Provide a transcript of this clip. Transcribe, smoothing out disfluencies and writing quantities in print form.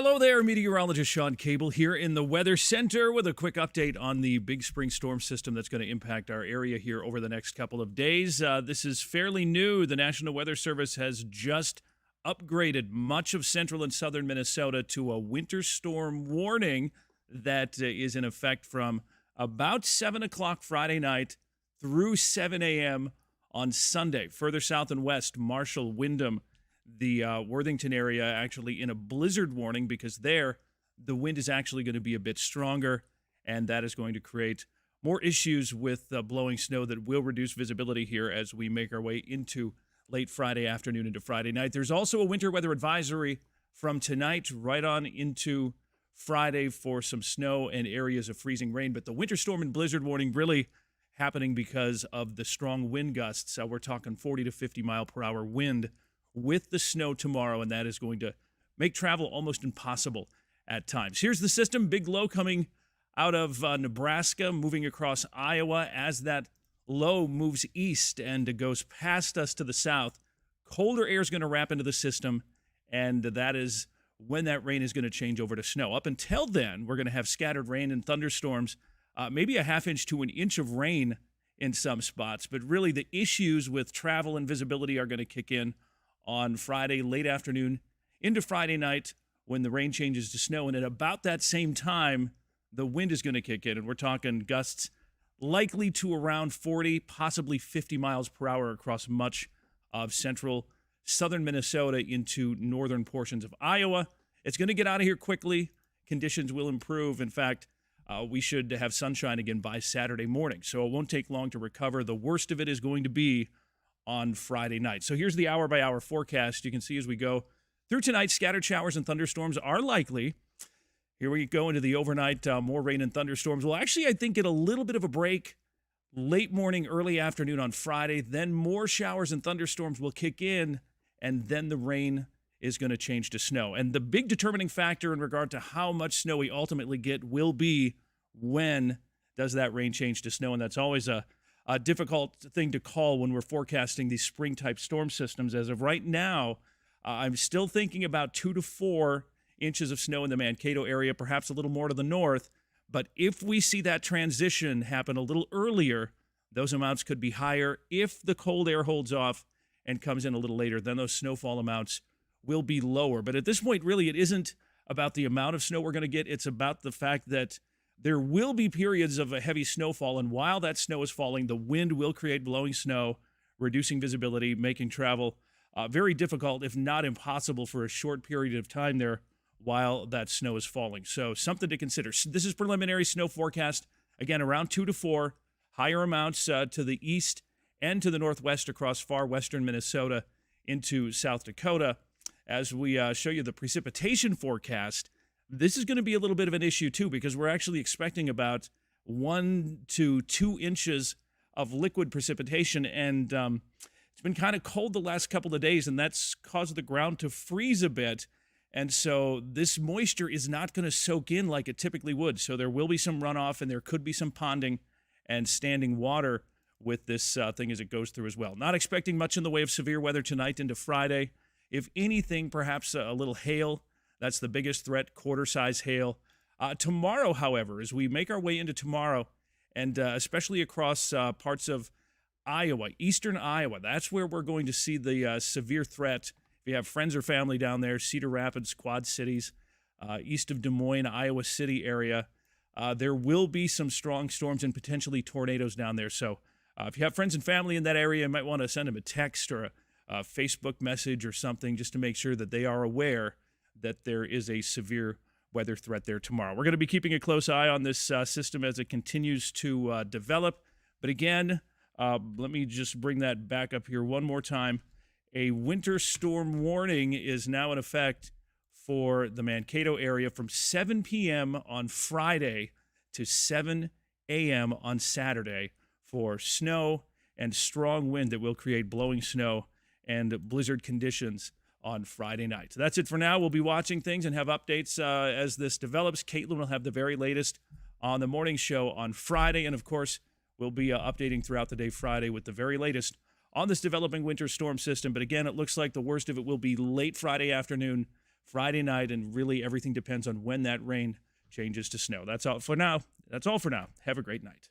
Hello there, Meteorologist Shawn Cable here in the Weather Center with a quick update on the big spring storm system that's going to impact our area here over the next couple of days. This is fairly new. The National Weather Service has just upgraded much of central and southern Minnesota to a winter storm warning that is in effect from about 7 o'clock Friday night through 7 a.m. on Sunday. Further south and west, Marshall, Windham, the Worthington area actually in a blizzard warning because there the wind is actually going to be a bit stronger, and that is going to create more issues with blowing snow that will reduce visibility here as we make our way into late Friday afternoon into Friday night. There's also a winter weather advisory from tonight right on into Friday for some snow and areas of freezing rain, but the winter storm and blizzard warning really happening because of the strong wind gusts. We're talking 40 to 50 mile per hour wind with the snow tomorrow, and that is going to make travel almost impossible at times. Here's the system. Big low coming out of Nebraska, moving across Iowa. As that low moves east and goes past us to the south, colder air is going to wrap into the system, and that is when that rain is going to change over to snow. Up until then, we're going to have scattered rain and thunderstorms, maybe a half inch to an inch of rain in some spots, but really the issues with travel and visibility are going to kick in on Friday, late afternoon into Friday night when the rain changes to snow. And at about that same time, the wind is going to kick in. And we're talking gusts likely to around 40, possibly 50 miles per hour across much of central southern Minnesota into northern portions of Iowa. It's going to get out of here quickly. Conditions will improve. In fact, we should have sunshine again by Saturday morning. So it won't take long to recover. The worst of it is going to be on Friday night. So here's the hour-by-hour forecast. You can see as we go through tonight, scattered showers and thunderstorms are likely. Here we go into the overnight, more rain and thunderstorms. We'll actually, I think, get a little bit of a break late morning, early afternoon on Friday. Then more showers and thunderstorms will kick in, and then the rain is going to change to snow. And the big determining factor in regard to how much snow we ultimately get will be when does that rain change to snow. And that's always a difficult thing to call when we're forecasting these spring-type storm systems. As of right now, I'm still thinking about 2 to 4 inches of snow in the Mankato area, perhaps a little more to the north. But if we see that transition happen a little earlier, those amounts could be higher. If the cold air holds off and comes in a little later, then those snowfall amounts will be lower. But at this point, really, it isn't about the amount of snow we're going to get. It's about the fact that there will be periods of a heavy snowfall, and while that snow is falling, the wind will create blowing snow, reducing visibility, making travel very difficult, if not impossible, for a short period of time there while that snow is falling. So something to consider. This is preliminary snow forecast. Again, around 2 to 4, higher amounts to the east and to the northwest across far western Minnesota into South Dakota. As we show you the precipitation forecast, this is going to be a little bit of an issue, too, because we're actually expecting about 1 to 2 inches of liquid precipitation. And it's been kind of cold the last couple of days, and that's caused the ground to freeze a bit. And so this moisture is not going to soak in like it typically would. So there will be some runoff, and there could be some ponding and standing water with this thing as it goes through as well. Not expecting much in the way of severe weather tonight into Friday. If anything, perhaps a little hail. That's the biggest threat, quarter-size hail. Tomorrow, however, as we make our way into tomorrow, and especially across parts of Iowa, eastern Iowa, that's where we're going to see the severe threat. If you have friends or family down there, Cedar Rapids, Quad Cities, east of Des Moines, Iowa City area, there will be some strong storms and potentially tornadoes down there. So if you have friends and family in that area, you might want to send them a text or a Facebook message or something just to make sure that they are aware that there is a severe weather threat there tomorrow. We're going to be keeping a close eye on this system as it continues to develop. But again, let me just bring that back up here one more time. A winter storm warning is now in effect for the Mankato area from 7 p.m. on Friday to 7 a.m. on Saturday for snow and strong wind that will create blowing snow and blizzard conditions on Friday night. So that's it for now. We'll be watching things and have updates as this develops. Caitlin will have the very latest on the morning show on Friday. And, of course, we'll be updating throughout the day Friday with the very latest on this developing winter storm system. But, again, it looks like the worst of it will be late Friday afternoon, Friday night, and really everything depends on when that rain changes to snow. That's all for now. Have a great night.